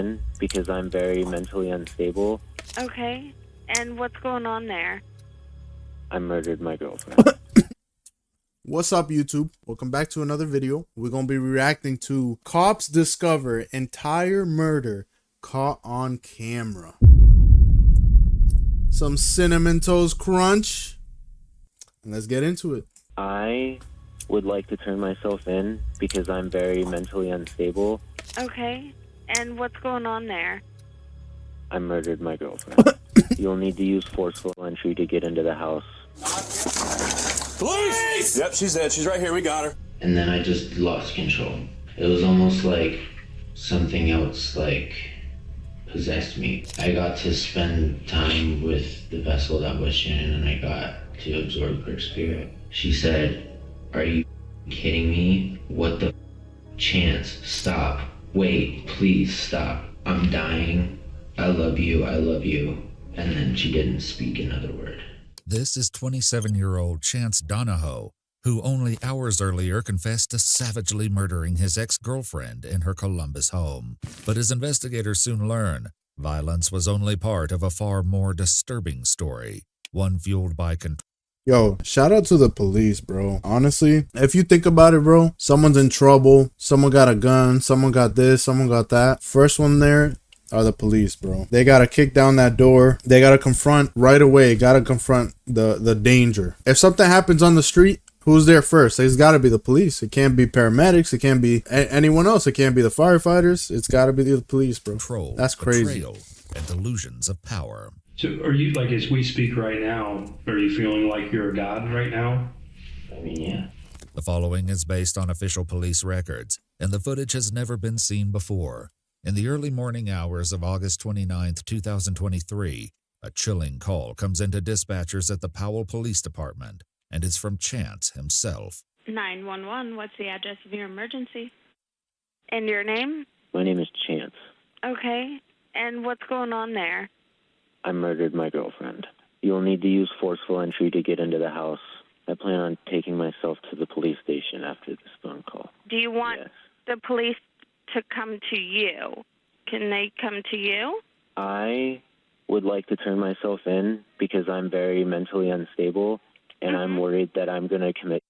in because I'm very mentally unstable. Okay. And what's going on there? I murdered my girlfriend. What's up, YouTube? Welcome back to another video. We're going to be reacting to Cops Discover Entire Murder Caught on Camera. Some Cinnamon Toast Crunch. And let's get into it. I would like to turn myself in because I'm very mentally unstable. Okay. And what's going on there? I murdered my girlfriend. You'll need to use forceful entry to get into the house. Police! Yep, she's dead. She's right here. We got her. And then I just lost control. It was almost like something else possessed me. I got to spend time with the vessel that was Shannon, and I got to absorb her spirit. She said, "Are you kidding me? What the Chance, stop. Wait, please stop. I'm dying. I love you. I love you." And then she didn't speak another word. This is 27-year-old Chance Donahoe, who only hours earlier confessed to savagely murdering his ex-girlfriend in her Columbus home. But as investigators soon learn, violence was only part of a far more disturbing story, one fueled by Yo, shout out to the police, bro. Honestly, if you think about it, bro, someone's in trouble, someone got a gun, someone got this, someone got that. First one there are the police, bro. They gotta kick down that door. They gotta confront right away. Gotta confront the danger. If something happens on the street, who's there first? It's gotta be the police. It can't be paramedics. It can't be anyone else. It can't be the firefighters. It's gotta be the police, bro. Control, that's crazy. Betrayal, and delusions of power. So are you, like, as we speak right now, are you feeling like you're a god right now? I mean, yeah. The following is based on official police records, and the footage has never been seen before. In the early morning hours of August 29th, 2023, a chilling call comes into dispatchers at the Powell Police Department, and it's from Chance himself. 911, what's the address of your emergency? And your name? My name is Chance. Okay. And what's going on there? I murdered my girlfriend. You'll need to use forceful entry to get into the house. I plan on taking myself to the police station after this phone call. Do you want Yes. the police to come to you? Can they come to you? I would like to turn myself in because I'm very mentally unstable, and I'm worried that I'm going to commit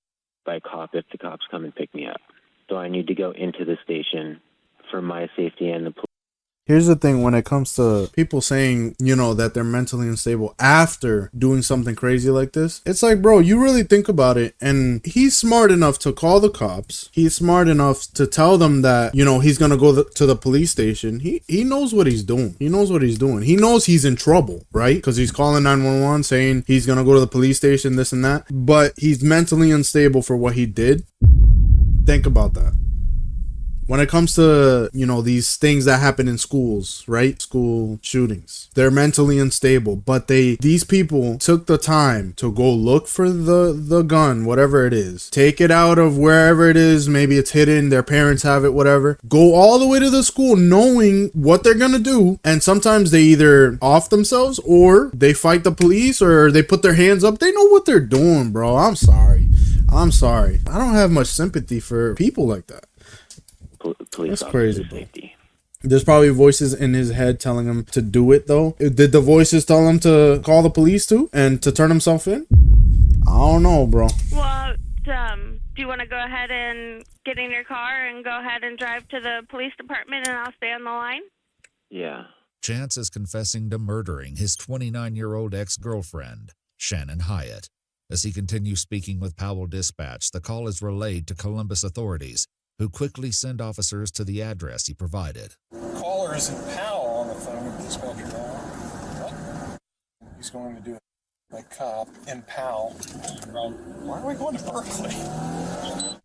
by cop if the cops come and pick me up. So I need to go into the station for my safety and the police. Here's the thing, when it comes to people saying, you know, that they're mentally unstable after doing something crazy like this, it's like, bro, you really think about it. And he's smart enough to call the cops. He's smart enough to tell them that, you know, he's going to go to the police station. He knows what he's doing. He knows what he's doing. He knows he's in trouble, right? Because he's calling 911 saying he's going to go to the police station, this and that. But he's mentally unstable for what he did. Think about that. When it comes to, you know, these things that happen in schools, right? School shootings, they're mentally unstable, but these people took the time to go look for the gun, whatever it is, take it out of wherever it is. Maybe it's hidden, their parents have it, whatever. Go all the way to the school knowing what they're gonna do. And sometimes they either off themselves or they fight the police or they put their hands up. They know what they're doing, bro. I'm sorry. I don't have much sympathy for people like that. Police That's crazy, officer bro. safety. There's probably voices in his head telling him to do it, though. Did the voices tell him to call the police too and to turn himself in? I don't know, bro. Well, do you want to go ahead and get in your car and go ahead and drive to the police department, and I'll stay on the line? Yeah. Chance is confessing to murdering his 29-year-old ex-girlfriend, Shannon Hyatt. As he continues speaking with Powell Dispatch, the call is relayed to Columbus authorities, who quickly send officers to the address he provided. Caller is in Powell on the phone with dispatcher now. What? He's going to do it by cop in Powell. Why are we going to Berkeley?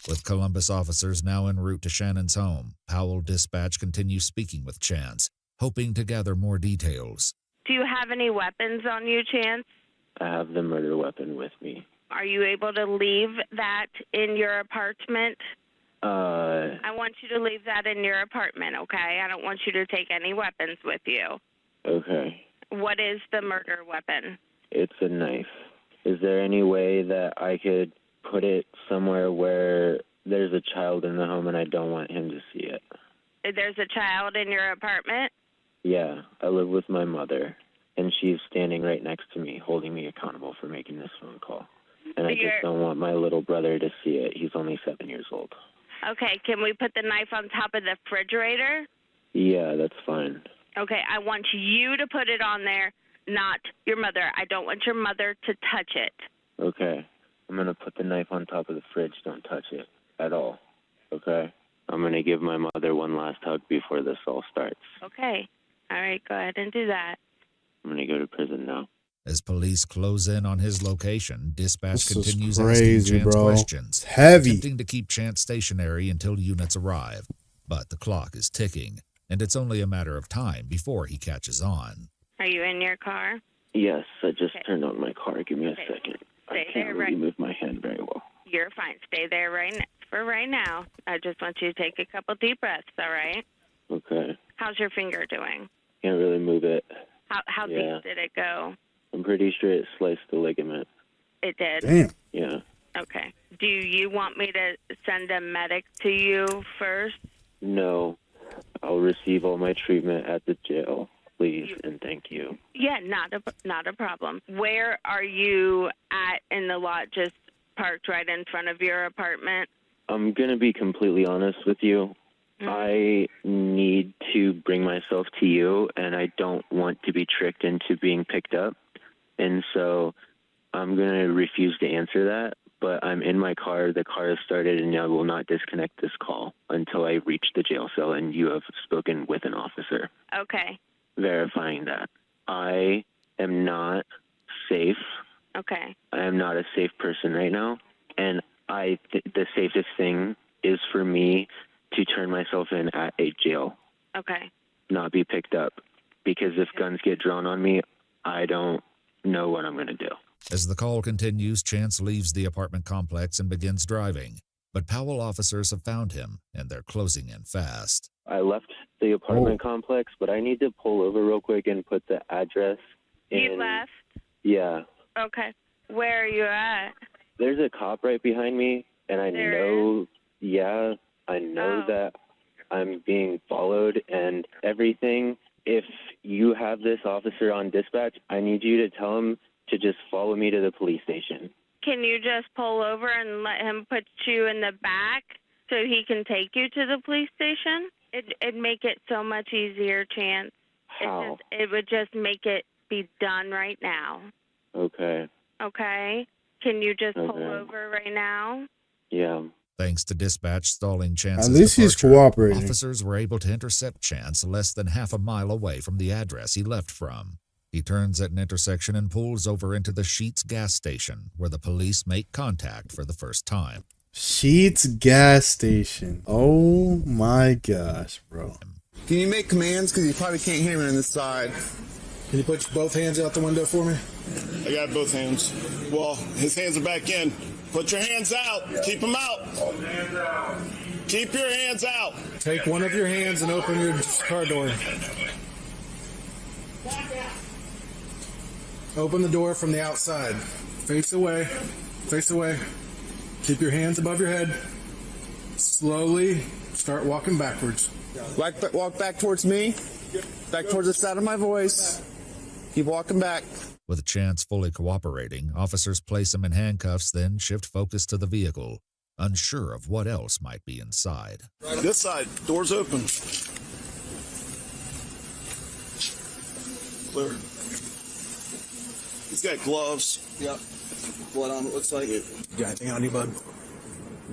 With Columbus officers now en route to Shannon's home, Powell Dispatch continues speaking with Chance, hoping to gather more details. Do you have any weapons on you, Chance? I have the murder weapon with me. Are you able to leave that in your apartment? I want you to leave that in your apartment, okay? I don't want you to take any weapons with you. Okay. What is the murder weapon? It's a knife. Is there any way that I could put it somewhere where there's a child in the home and I don't want him to see it? There's a child in your apartment? Yeah, I live with my mother, and she's standing right next to me, holding me accountable for making this phone call. And I just don't want my little brother to see it. He's only 7 years old. Okay, can we put the knife on top of the refrigerator? Yeah, that's fine. Okay, I want you to put it on there, not your mother. I don't want your mother to touch it. Okay. I'm going to put the knife on top of the fridge. Don't touch it at all. Okay? I'm going to give my mother one last hug before this all starts. Okay. All right, go ahead and do that. I'm going to go to prison now. As police close in on his location, dispatch This is continues crazy, asking Chance bro. questions, It's heavy. attempting to keep Chance stationary until units arrive. But the clock is ticking, and it's only a matter of time before he catches on. Are you in your car? Yes, I just turned on my car. Give me a Okay. second. Stay I there, can't really right? move my hand very well. You're fine. Stay there for right now. I just want you to take a couple deep breaths, all right? Okay. How's your finger doing? Can't really move it. How Yeah. deep did it go? I'm pretty sure it sliced the ligament. It did? Damn. Yeah. Okay. Do you want me to send a medic to you first? No. I'll receive all my treatment at the jail, please, and thank you. Yeah, not a problem. Where are you at in the lot, just parked right in front of your apartment? I'm going to be completely honest with you. I need to bring myself to you, and I don't want to be tricked into being picked up. And so I'm going to refuse to answer that, but I'm in my car. The car is started, and I will not disconnect this call until I reach the jail cell and you have spoken with an officer Okay. verifying that. I am not safe. Okay. I am not a safe person right now, and the safest thing is for me to turn myself in at a jail, Okay. not be picked up, because if guns get drawn on me, I don't know what I'm going to do. As the call continues, Chance leaves the apartment complex and begins driving. But Powell officers have found him, and they're closing in fast. I left the apartment complex, but I need to pull over real quick and put the address in. You left? Yeah. Okay. Where are you at? There's a cop right behind me, and I know that I'm being followed and everything. If you have this officer on dispatch, I need you to tell him to just follow me to the police station. Can you just pull over and let him put you in the back so he can take you to the police station? It'd make it so much easier, Chance. How? It would just make it be done right now. Okay. Okay? Can you just pull over right now? Yeah. Thanks to dispatch stalling Chance's At least he's departure, cooperating. officers were able to intercept Chance less than half a mile away from the address he left from. He turns at an intersection and pulls over into the Sheetz gas station, where the police make contact for the first time. Sheetz gas station. Oh my gosh, bro. Can you make commands? Because you probably can't hear me on this side. Can you put both hands out the window for me? I got both hands. Well, his hands are back in. Put your hands out. Keep them out. Keep your hands out. Take one of your hands and open your car door. Open the door from the outside. Face away. Face away. Keep your hands above your head. Slowly start walking backwards. Walk back towards me. Back towards the sound of my voice. Keep walking back. With Chance fully cooperating, officers place him in handcuffs, then shift focus to the vehicle, unsure of what else might be inside. This side. Doors open. Clear. He's got gloves. Yep. Blood on it looks like it. You got anything on you, bud?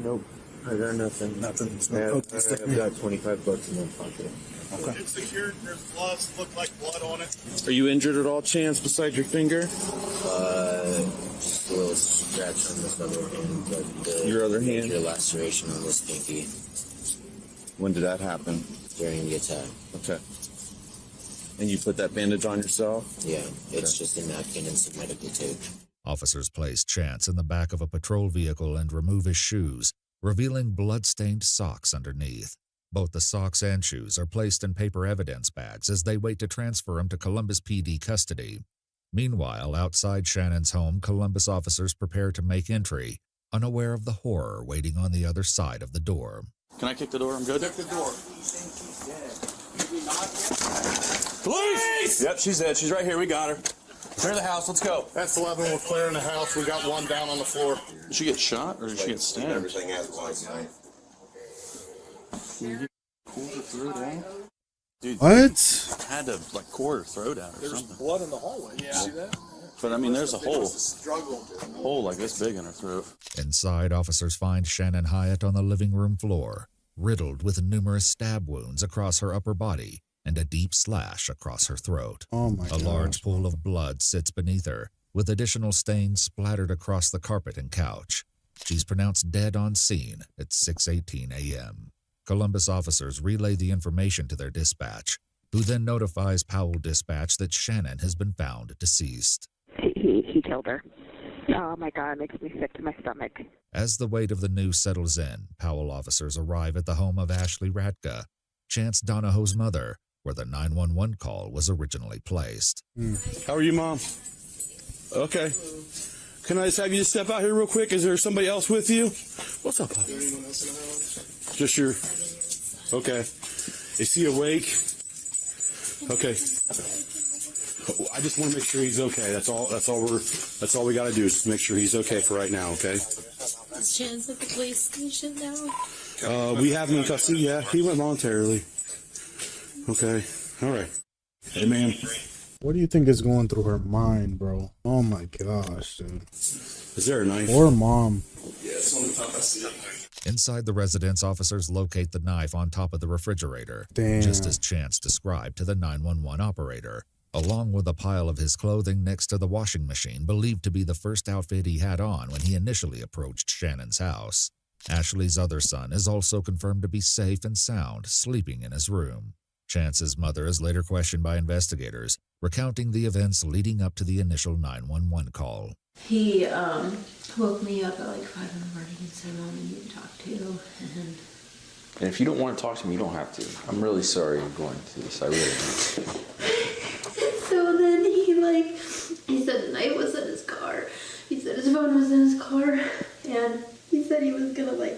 Nope. I got nothing. Nothing. I've got $25 in my pocket. Okay. It's secured. There's gloves. Look like blood on it. Are you injured at all, Chance, besides your finger? Just a little scratch on this other hand, but Your other hand? Your laceration on this pinky When did that happen? during the attack. Okay. And you put that bandage on yourself? Yeah, it's just a napkin and some medical tape. Officers place Chance in the back of a patrol vehicle and remove his shoes, revealing blood-stained socks underneath. Both the socks and shoes are placed in paper evidence bags as they wait to transfer him to Columbus PD custody. Meanwhile, outside Shannon's home, Columbus officers prepare to make entry, unaware of the horror waiting on the other side of the door. Can I kick the door? I'm good. Kick the door. Police! Yep, she's dead. She's right here. We got her. Clear the house. Let's go. That's 11. We're clearing the house. We got one down on the floor. Did she get shot or did she get stabbed? Everything has one knife. Dude, What? had to like core her throat out or There's something. blood in the hallway. You see that? But I mean, there's a hole. Struggle. Hole like this big in her throat. Inside, officers find Shannon Hyatt on the living room floor, riddled with numerous stab wounds across her upper body and a deep slash across her throat. Oh my A god. large pool of blood sits beneath her, with additional stains splattered across the carpet and couch. She's pronounced dead on scene at 6:18 a.m. Columbus officers relay the information to their dispatch, who then notifies Powell Dispatch that Shannon has been found deceased. He killed her. Oh my God, it makes me sick to my stomach. As the weight of the news settles in, Powell officers arrive at the home of Ashley Radka, Chance Donahoe's mother, where the 911 call was originally placed. How are you, Mom? Okay. Can I just have you just step out here real quick? Is there somebody else with you? What's up, Pop? Just your... Okay. Is he awake? Okay. I just want to make sure he's okay. That's all we got to do is make sure he's okay for right now, okay? Is Chance at the police station now? We have him in custody, yeah. He went voluntarily. Okay. All right. Hey, man. What do you think is going through her mind, bro? Oh my gosh, dude. Is there a knife? Poor mom. Yeah, it's on the top. I see it. Inside the residence, officers locate the knife on top of the refrigerator, Damn. just as Chance described to the 911 operator, along with a pile of his clothing next to the washing machine believed to be the first outfit he had on when he initially approached Shannon's house. Ashley's other son is also confirmed to be safe and sound, sleeping in his room. Chance's mother is later questioned by investigators, recounting the events leading up to the initial 911 call. He woke me up at like 5 in the morning and said, Mom, I need to talk to you. And if you don't want to talk to me, you don't have to. I'm really sorry you're going through this. I really am. So then he said the knife was in his car. He said his phone was in his car. And he said he was going to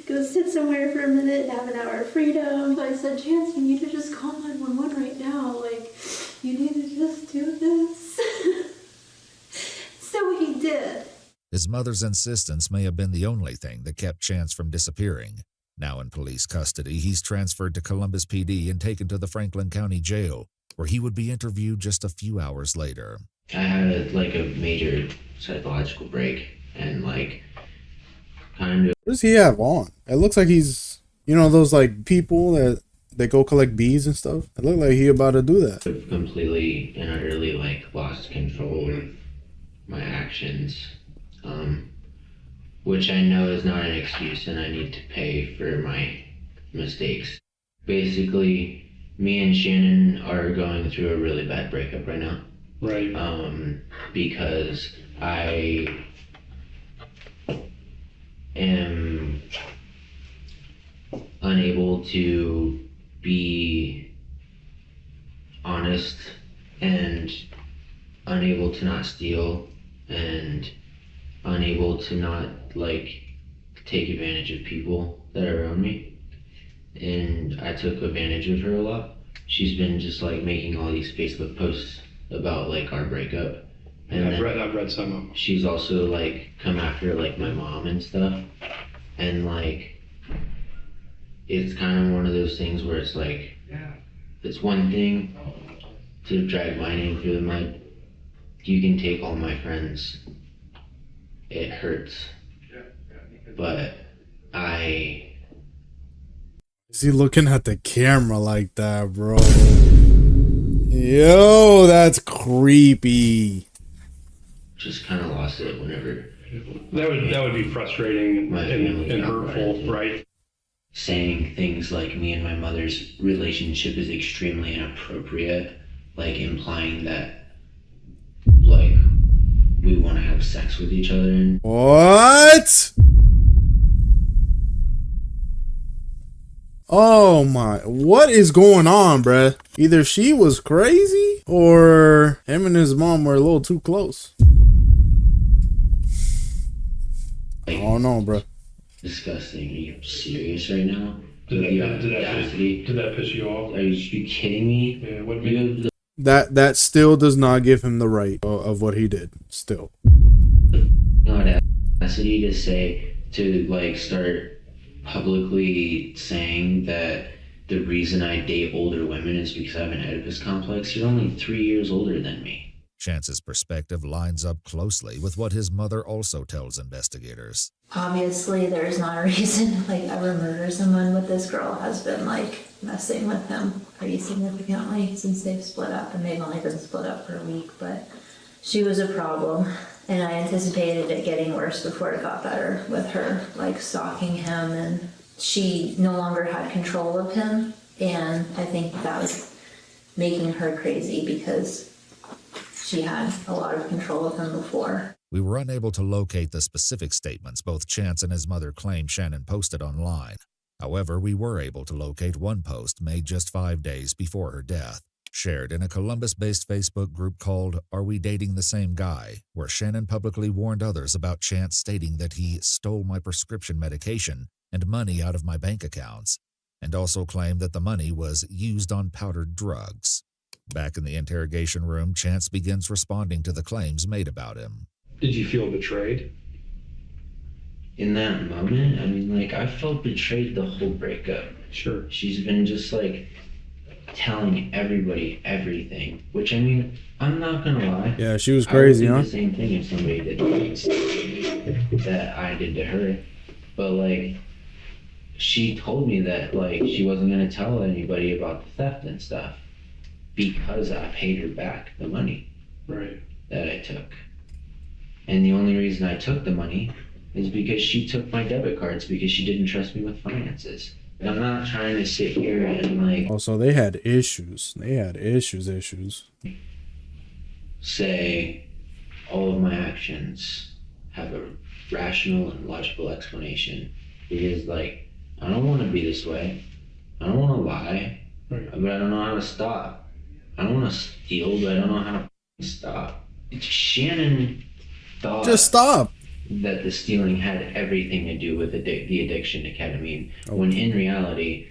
go sit somewhere for a minute and have an hour of freedom. But I said, Chance, you need to just call 911 right now. You need to just do this. So he did. His mother's insistence may have been the only thing that kept Chance from disappearing. Now in police custody, he's transferred to Columbus PD and taken to the Franklin County Jail, where he would be interviewed just a few hours later. I had a major psychological break and kind of. What does he have on? It looks like he's, those people that they go collect bees and stuff. It looked like he about to do that. Completely and utterly lost control of my actions, which I know is not an excuse, and I need to pay for my mistakes. Basically, me and Shannon are going through a really bad breakup right now. Right. Because I am unable to be honest and unable to not steal and unable to not take advantage of people that are around me. And I took advantage of her a lot. She's been just making all these Facebook posts about our breakup. And I've read some of them. She's also come after my mom and stuff. And it's kind of one of those things where it's it's one thing to drag my name through the mud. You can take all my friends. It hurts. But Is he looking at the camera like that, bro? Yo, that's creepy. just kind of lost it whenever. That would be frustrating and hurtful, right? Saying things like me and my mother's relationship is extremely inappropriate, implying that we want to have sex with each other. What? Oh my, what is going on, bruh? Either she was crazy or him and his mom were a little too close. I don't know, bruh. Disgusting. Are you serious right now? Did that piss you off? Are you kidding me? Yeah, what made That still does not give him the right of what he did. Still. Audacity to say, to like start publicly saying that the reason I date older women is because I have an Oedipus complex. You're only 3 years older than me. Chance's perspective lines up closely with what his mother also tells investigators. Obviously, there's not a reason to like ever murder someone, but this girl has been like messing with him pretty significantly since they've split up, and they've only been split up for a week, but she was a problem. And I anticipated it getting worse before it got better with her like stalking him, and she no longer had control of him, and I think that was making her crazy because she had a lot of control of him before. We were unable to locate the specific statements both Chance and his mother claim Shannon posted online. However, we were able to locate one post made just 5 days before her death, shared in a Columbus-based Facebook group called Are We Dating the Same Guy?, where Shannon publicly warned others about Chance, stating that he stole my prescription medication and money out of my bank accounts, and also claimed that the money was used on powdered drugs. Back in the interrogation room, Chance begins responding to the claims made about him. Did you feel betrayed? In that moment, I mean, like, I felt betrayed the whole breakup. Sure. She's been just, like, telling everybody everything, which, I mean, I'm not gonna lie. Yeah, she was crazy, I would huh? do the same thing if somebody did that I did to her. But, like, she told me that, like, she wasn't gonna tell anybody about the theft and stuff because I paid her back the money that I took. And the only reason I took the money is because she took my debit cards because she didn't trust me with finances. And I'm not trying to sit here and like... Also, they had issues. They had issues. Say all of my actions have a rational and logical explanation. Because, like, I don't want to be this way. I don't want to lie. But I don't know how to stop. I don't want to steal, but I don't know how to stop. Shannon thought... Just stop! ...that the stealing had everything to do with the addiction to ketamine, when in reality,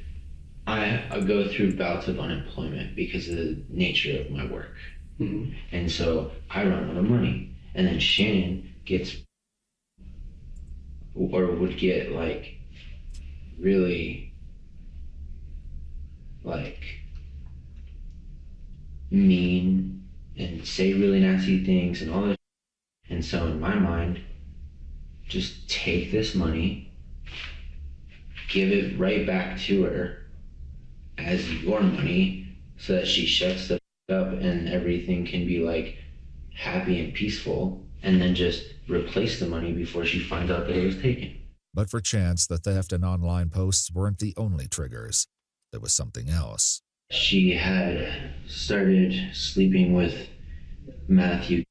I go through bouts of unemployment because of the nature of my work. Mm-hmm. And so I run out of money. And then Shannon gets, or would get, like, really, like, mean and say really nasty things and all that. And so in my mind, just take this money, give it right back to her as your money so that she shuts the up and everything can be like happy and peaceful, and then just replace the money before she finds out that it was taken. But for Chance, the theft and online posts weren't the only triggers. There was something else. She had started sleeping with Matthew.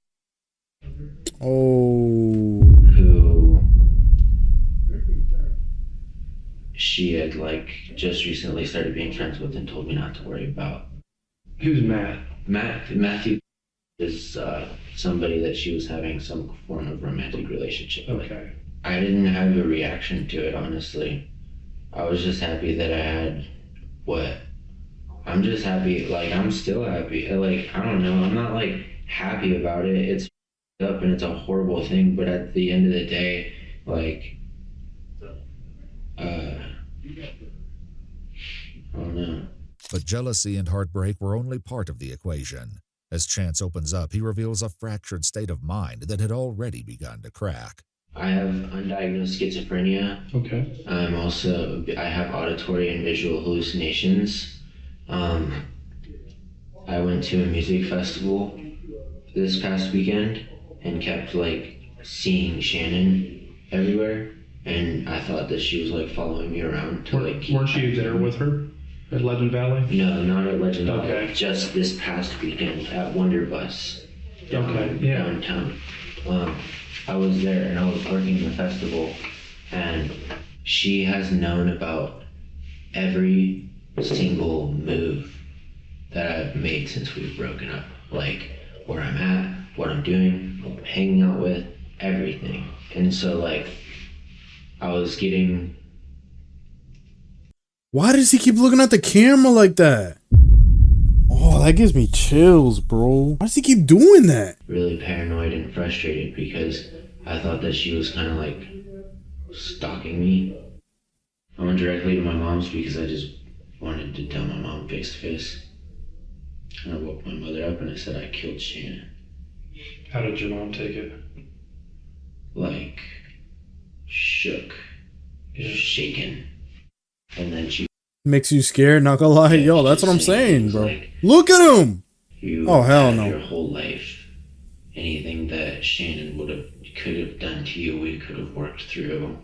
Oh. Who she had like just recently started being friends with and told me not to worry about. Who's Matt? Matthew is somebody that she was having some form of romantic relationship with. Okay. I didn't have a reaction to it, honestly. I was just happy that I had what? I'm just happy, like, I'm still happy. Like, I don't know, I'm not, like, happy about it. It's up and it's a horrible thing, but at the end of the day, like, I don't know. But jealousy and heartbreak were only part of the equation. As Chance opens up, he reveals a fractured state of mind that had already begun to crack. I have undiagnosed schizophrenia. Okay. I have auditory and visual hallucinations. I went to a music festival this past weekend and kept like seeing Shannon everywhere, and I thought that she was like following me around to like keep... Weren't you there with her at Legend Valley? No, not at Legend Valley. Okay. Just this past weekend at Wonder Bus downtown. I was there and I was working the festival, and she has known about every single move that I've made since we've broken up. Like where I'm at, what I'm doing, who I'm hanging out with, everything. And so like I was getting Why does he keep looking at the camera like that? Oh, that gives me chills, bro. Why does he keep doing that? Really paranoid and frustrated because I thought that she was kind of like stalking me. I went directly to my mom's because I just wanted to tell my mom face to face. And I woke my mother up and I said I killed Shannon. How did your mom take it? Like, shook, shaken. And then she makes you scared, not gonna lie. Yo, that's what I'm saying, bro. Like, look at him! Oh, hell no. Your whole life, anything that Shannon could have done to you, we could have worked through.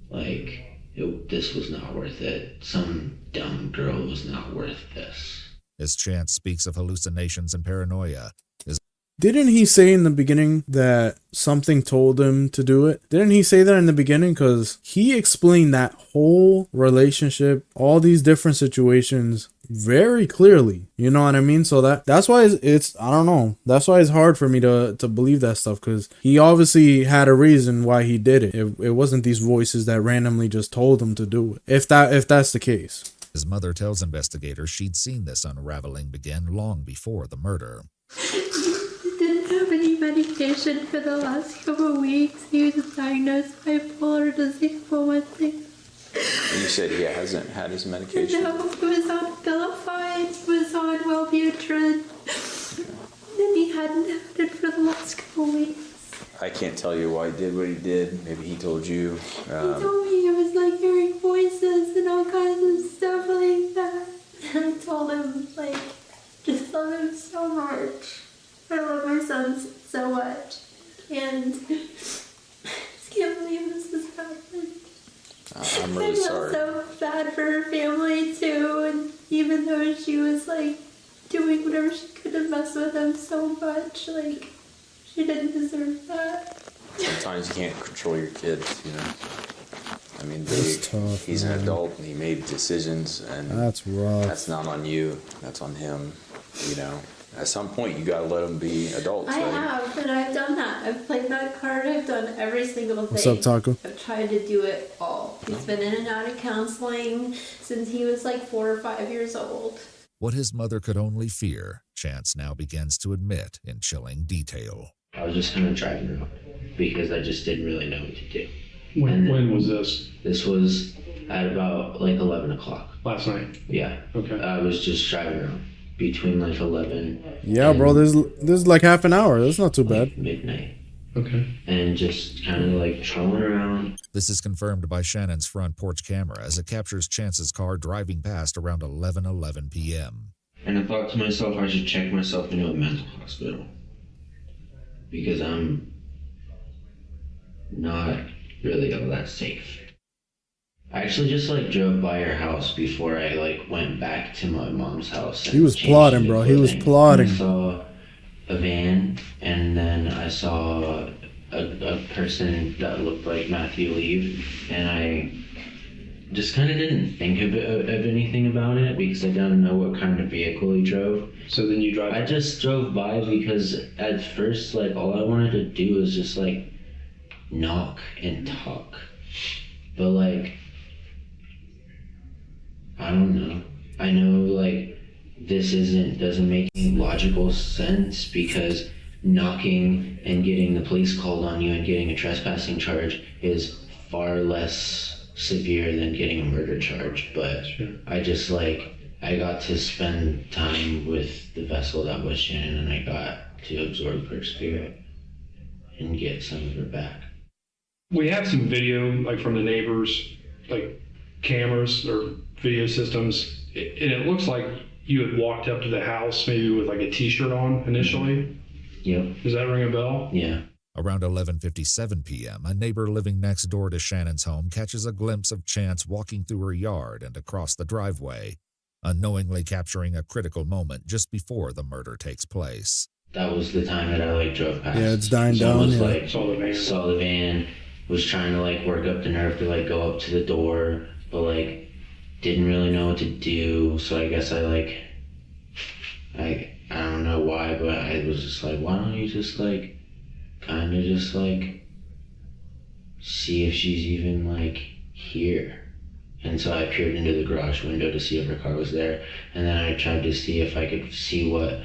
Like, this was not worth it. Some dumb girl was not worth this. As Chance speaks of hallucinations and paranoia, didn't he say in the beginning that something told him to do it? Didn't he say that in the beginning? Because he explained that whole relationship, all these different situations very clearly. You know what I mean? So that's why it's I don't know. That's why it's hard for me to believe that stuff, because he obviously had a reason why he did it. It wasn't these voices that randomly just told him to do it. If that's the case. His mother tells investigators she'd seen this unraveling begin long before the murder. Have any medication for the last couple of weeks. He was diagnosed bipolar disease for one thing. And you said he hasn't had his medication? No, he was on Abilify, he was on Wellbutrin, and he hadn't had it for the last couple of weeks. I can't tell you why he did what he did. Maybe he told you. He told me it was like hearing voices and all kinds of stuff like that. And I told him, like, just love him so much. I love my son so much, and I just can't believe this is happening. I'm really sorry. I feel so bad for her family too, and even though she was like doing whatever she could to mess with him so much, like she didn't deserve that. Sometimes you can't control your kids, you know. I mean, tough, he's man. an adult and he made decisions, and that's rough. That's not on you. That's on him. You know. At some point, you gotta let them be adults. I right? have, and I've done that. I've played that card. I've done every single thing. What's up, Taco? I've tried to do it all. He's been in and out of counseling since he was like 4 or 5 years old. What his mother could only fear, Chance now begins to admit in chilling detail. I was just kind of driving around because I just didn't really know what to do. When was this? This was at about like 11 o'clock. Last night? Yeah. Okay. I was just driving around between like 11. Yeah, bro, this is like half an hour. That's not too bad. Midnight. Okay. And just kind of like trolling around. This is confirmed by Shannon's front porch camera as it captures Chance's car driving past around 11:11 p.m. And I thought to myself I should check myself into a mental hospital. Because I'm not really all that safe. I actually just like drove by her house before I like went back to my mom's house. He was plotting, bro. He was plotting. I saw a van, and then I saw a person that looked like Matthew leave, and I just kind of didn't think of anything about it because I didn't know what kind of vehicle he drove. So then you drive? I just drove by because at first, like, all I wanted to do was just like knock and talk, but like, I don't know. I know, like, this doesn't make any logical sense because knocking and getting the police called on you and getting a trespassing charge is far less severe than getting a murder charge. But sure. I got to spend time with the vessel that was Shannon, and I got to absorb her spirit and get some of her back. We have some video, like, from the neighbors, like cameras or video systems, and it looks like you had walked up to the house maybe with like a t-shirt on initially. Yep. Does that ring a bell? Yeah. Around 11:57 p.m., a neighbor living next door to Shannon's home catches a glimpse of Chance walking through her yard and across the driveway, unknowingly capturing a critical moment just before the murder takes place. That was the time that I like drove past. Yeah, it's dying down. Yeah. Like, saw the van, was trying to like work up the nerve to like go up to the door, but like didn't really know what to do. So I guess I don't know why, but I was just like, why don't you just like kind of just like see if she's even like here, And so I peered into the garage window to see if her car was there. And then I tried to see if I could see what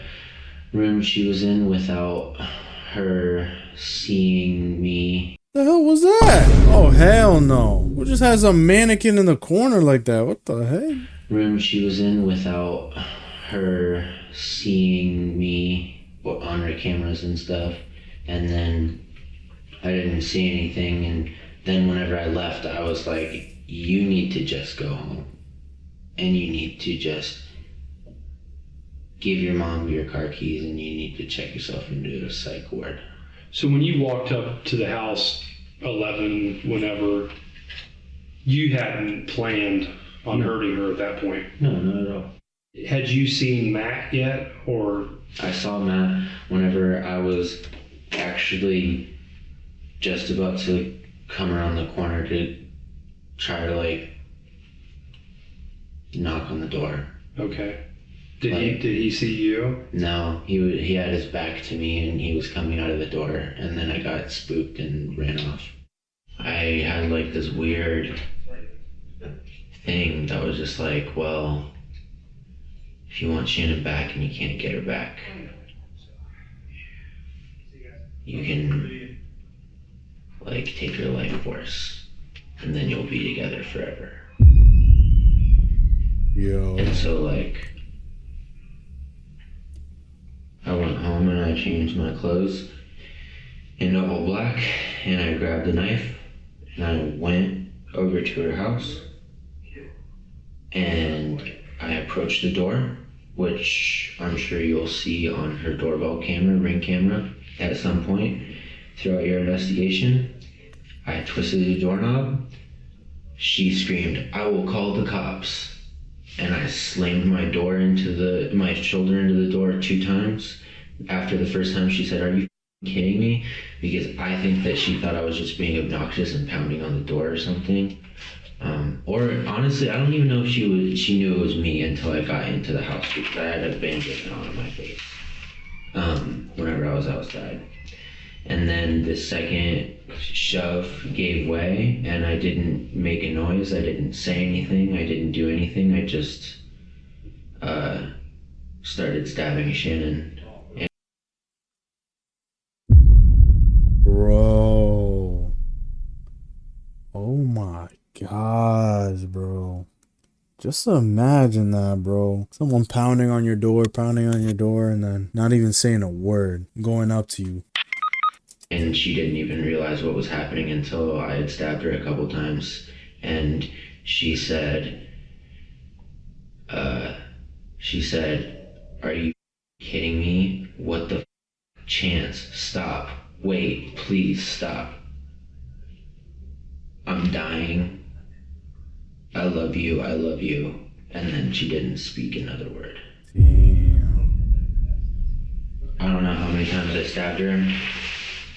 room she was in without her seeing me. The hell was that? Oh, hell no. Who just has a mannequin in the corner like that? What the heck? Room she was in without her seeing me on her cameras and stuff. And then I didn't see anything. And then whenever I left, I was like, you need to just go home. And you need to just give your mom your car keys, and you need to check yourself into a psych ward. So when you walked up to the house 11, whenever, you hadn't planned on hurting her at that point? No, not at all. Had you seen Matt yet, or? I saw Matt whenever I was actually just about to come around the corner to try to like knock on the door. Okay. Did he see you? No, he had his back to me and he was coming out of the door, and then I got spooked and ran off. I had like this weird thing that was just like, well, if you want Shannon back and you can't get her back, you can like take her life force, and then you'll be together forever. Yo. And so like, I went home and I changed my clothes into all black, and I grabbed a knife and I went over to her house and I approached the door, which I'm sure you'll see on her doorbell camera, Ring camera, at some point throughout your investigation. I twisted the doorknob. She screamed, "I will call the cops." And I slammed my shoulder into the door 2 times. After the first time, she said, "Are you kidding me?" Because I think that she thought I was just being obnoxious and pounding on the door or something. Or honestly, I don't even know if she knew it was me until I got into the house, because I had a bandage on my face whenever I was outside. And then the second shove gave way, and I didn't make a noise. I didn't say anything. I didn't do anything. I just started stabbing Shannon. Bro. Oh my gosh, bro. Just imagine that, bro. Someone pounding on your door, and then not even saying a word, going up to you. And she didn't even realize what was happening until I had stabbed her a couple times. And she said, "Are you kidding me? What the chance? Stop. Wait, please stop. I'm dying. I love you, I love you." And then she didn't speak another word. Damn. I don't know how many times I stabbed her.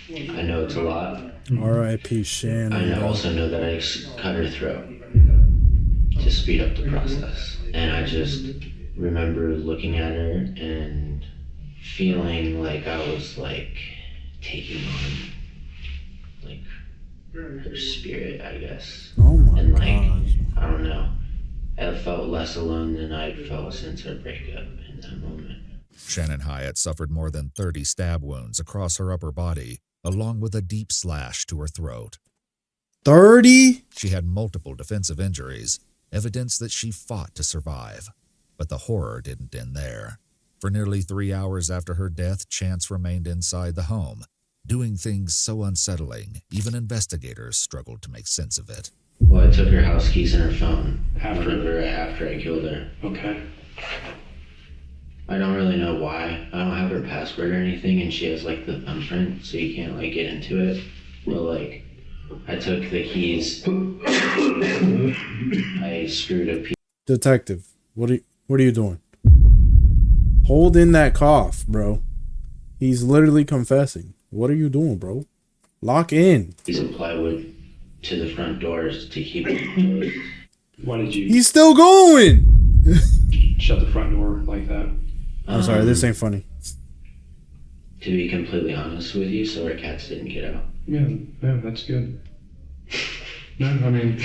I know it's a lot. R.I.P. Shannon. I also know that I cut her throat to speed up the process. And I just remember looking at her and feeling like I was like taking on like her spirit, I guess. Oh my and like, gosh. I don't know. I felt less alone than I'd felt since our breakup in that moment. Shannon Hyatt suffered more than 30 stab wounds across her upper body, along with a deep slash to her throat. 30? She had multiple defensive injuries, evidence that she fought to survive. But the horror didn't end there. For nearly 3 hours after her death, Chance remained inside the home, doing things so unsettling, even investigators struggled to make sense of it. Well, I took her house keys and her phone after I killed her. Okay. I don't really know why. I don't have her password or anything, and she has like the thumbprint, so you can't like get into it. Well, like, I took the keys. I screwed a piece. Detective, what are you doing? Hold in that cough, bro. He's literally confessing. What are you doing, bro? Lock in. Piece of plywood to the front doors to keep it closed. Why did you? He's still going. Shut the front door like that. I'm sorry, this ain't funny. To be completely honest with you, so our cats didn't get out. Yeah, that's good. No, I mean,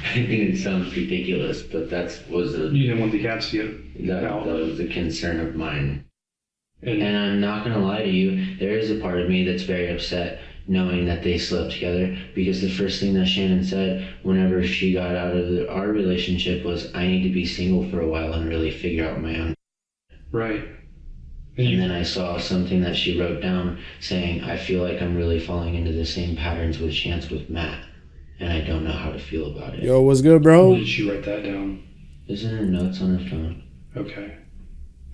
I think it sounds ridiculous, but was You didn't want the cats to get out. That was a concern of mine. And I'm not gonna lie to you, there is a part of me that's very upset knowing that they slept together, because the first thing that Shannon said whenever she got out of our relationship was, I need to be single for a while and really figure out my own. Right. And then I saw something that she wrote down saying, I feel like I'm really falling into the same patterns with Chance with Matt, and I don't know how to feel about it. Yo, what's good, bro? When did she write that down? It's in her notes on her phone. Okay.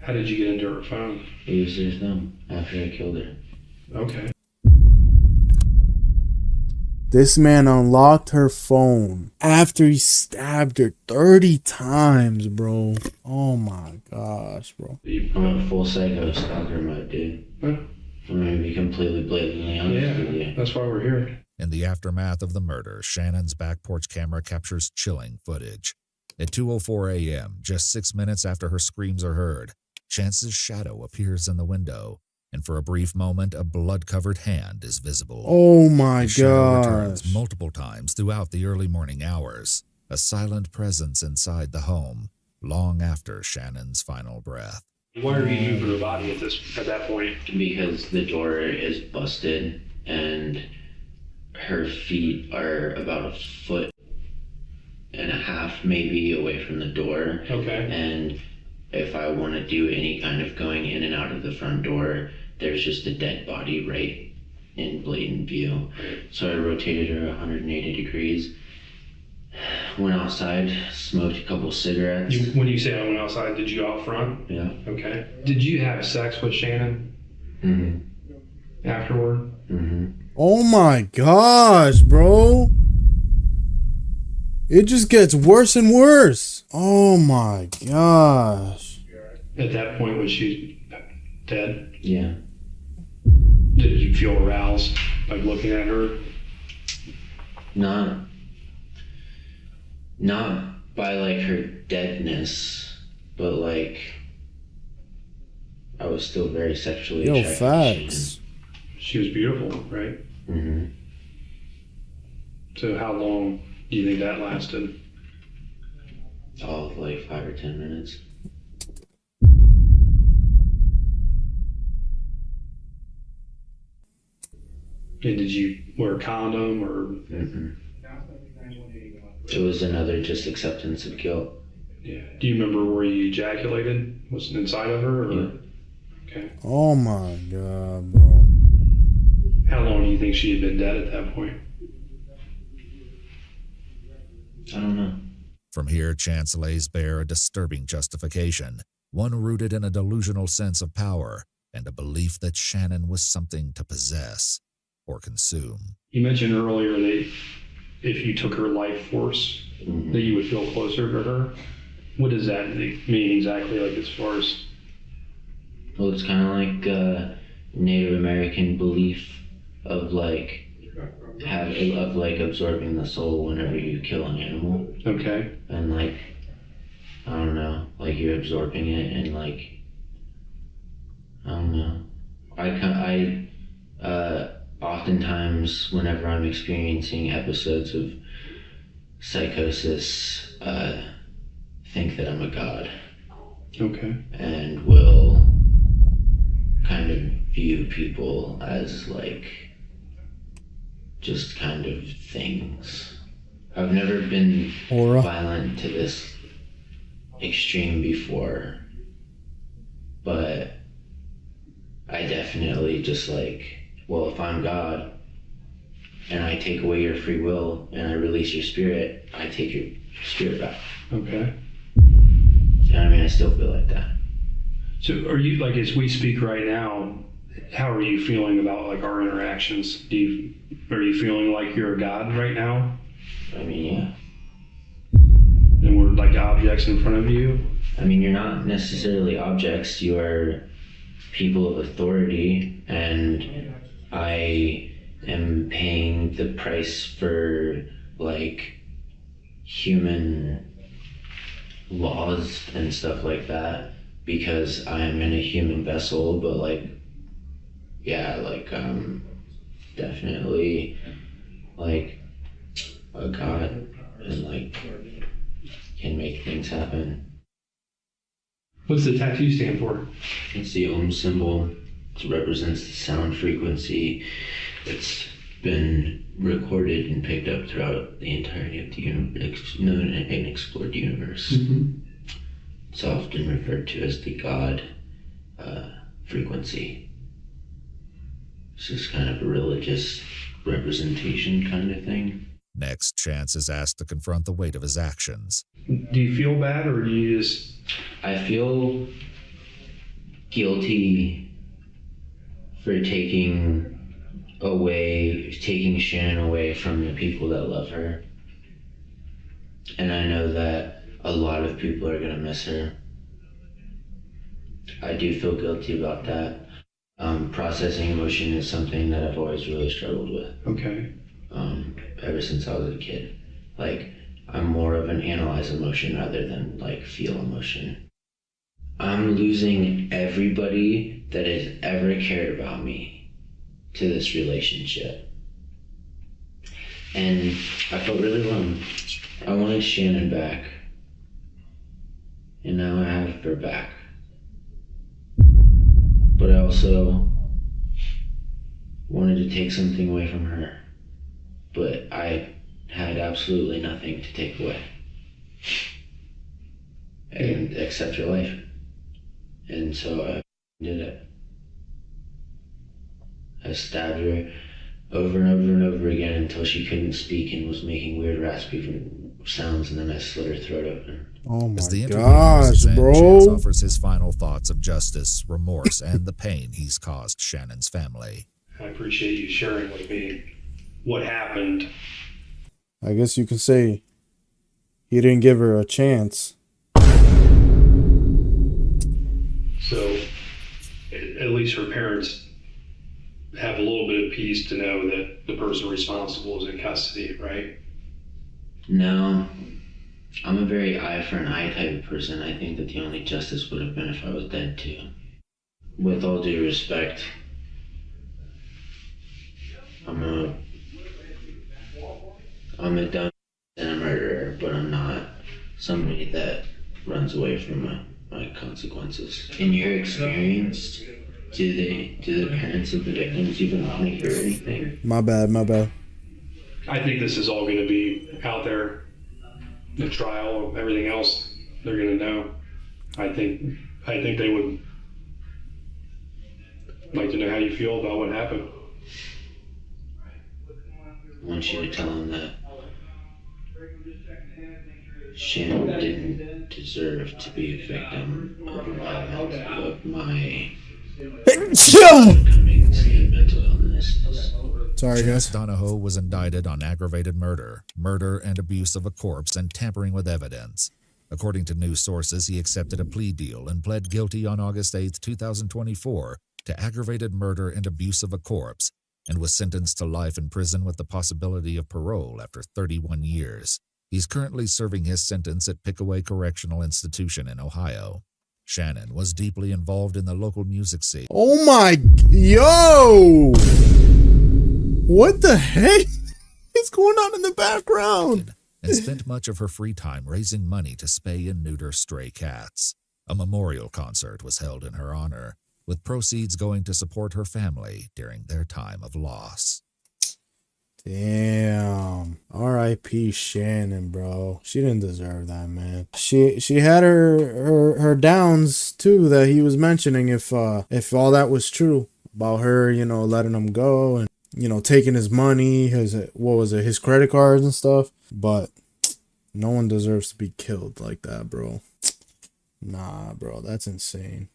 How did you get into her phone? I used her thumb after I killed her. Okay. This man unlocked her phone after he stabbed her 30 times, bro. Oh my gosh, bro. I'm a full psycho stalker mode, dude. Huh? I'm gonna be completely blatantly honest with you. That's why we're here. In the aftermath of the murder, Shannon's back porch camera captures chilling footage. At 2:04 a.m., just 6 minutes after her screams are heard, Chance's shadow appears in the window, and for a brief moment, a blood-covered hand is visible. Oh my The shadow gosh. returns multiple times throughout the early morning hours, a silent presence inside the home, long after Shannon's final breath. Why are you moving her body at that point? Because the door is busted and her feet are about 1.5 feet maybe away from the door. Okay. And if I want to do any kind of going in and out of the front door, there's just a dead body right in blatant view. So I rotated her 180 degrees, went outside, smoked a couple cigarettes. When you say I went outside, did you go out front? Yeah. Okay. Did you have sex with Shannon? Mm-hmm. Afterward? Mm-hmm. Oh my gosh, bro. It just gets worse and worse. Oh my gosh. At that point, was she dead? Yeah. Did you feel aroused, like looking at her? Not by like her deadness, but like I was still very sexually attracted to facts. She was beautiful, right? Mm-hmm. So how long do you think that lasted? All of like 5 or 10 minutes. And did you wear a condom or? Mm-hmm. It was another just acceptance of guilt. Yeah. Do you remember where you ejaculated? Was it inside of her? Or? Yeah. Okay. Oh my god, bro. How long do you think she had been dead at that point? I don't know. From here, Chance lays bare a disturbing justification, one rooted in a delusional sense of power and a belief that Shannon was something to possess or consume. You mentioned earlier that if you took her life force, that you would feel closer to her. What does that mean exactly, like as far as? Well, it's kind of like a Native American belief of like absorbing the soul whenever you kill an animal. Okay. And like, I don't know, like you're absorbing it and like, I don't know. I oftentimes whenever I'm experiencing episodes of psychosis, think that I'm a god. Okay. And will kind of view people as like just kind of things. I've never been violent to this extreme before, but I definitely just like, well, if I'm God and I take away your free will and I release your spirit, I take your spirit back. Okay. I mean, I still feel like that. So are you, like, as we speak right now, how are you feeling about like our interactions? Are you feeling like you're a god right now? I mean, yeah. And we're like objects in front of you? I mean, you're not necessarily objects, you are people of authority, and I am paying the price for like human laws and stuff like that because I'm in a human vessel, but like, yeah, like definitely like a god and like can make things happen. What's the tattoo stand for? It's the Ohm symbol. It represents the sound frequency. It's been recorded and picked up throughout the entirety of the known and explored universe. Mm-hmm. It's often referred to as the God frequency. It's just kind of a religious representation kind of thing. Next, Chance is asked to confront the weight of his actions. Do you feel bad, or do you just... I feel guilty for taking Shannon away from the people that love her. And I know that a lot of people are gonna miss her. I do feel guilty about that. Processing emotion is something that I've always really struggled with. Okay. Ever since I was a kid. Like, I'm more of an analyze emotion rather than like feel emotion. I'm losing everybody that has ever cared about me to this relationship. And I felt really alone. I wanted Shannon back. And now I have her back. But I also wanted to take something away from her. But I had absolutely nothing to take away. And except her life. And so I did it. I stabbed her over and over and over again until she couldn't speak and was making weird raspy sounds, and then I slit her throat open. Oh my As the gosh, bro. Chance offers his final thoughts of justice, remorse, and the pain he's caused Shannon's family. I appreciate you sharing with me what happened. I guess you can say he didn't give her a chance. So, at least her parents have a little bit of peace to know that the person responsible is in custody, right? No. I'm a very eye for an eye type of person. I think that the only justice would have been if I was dead too. With all due respect, I'm a dumb and a murderer, but I'm not somebody that runs away from my consequences. In your experience, do the parents of the victims even want to hear anything? My bad. I think this is all going to be out there. The trial, everything else, they're going to know. I think they would like to know how you feel about what happened. I want you to tell them that Shannon didn't deserve to be a victim of my upcoming mental illness. Sorry, guys. Donahoe was indicted on aggravated murder and abuse of a corpse, and tampering with evidence. According to news sources, he accepted a plea deal and pled guilty on August 8, 2024 to aggravated murder and abuse of a corpse, and was sentenced to life in prison with the possibility of parole after 31 years. He's currently serving his sentence at Pickaway Correctional Institution in Ohio. Shannon was deeply involved in the local music scene. Oh my... Yo! What the heck is going on in the background? And spent much of her free time raising money to spay and neuter stray cats. A memorial concert was held in her honor, with proceeds going to support her family during their time of loss. Damn. R.I.P. Shannon, bro. She didn't deserve that, man. She had her downs too that he was mentioning if all that was true about her, letting him go and taking his money, his credit cards and stuff. But no one deserves to be killed like that, bro. Nah, bro, that's insane.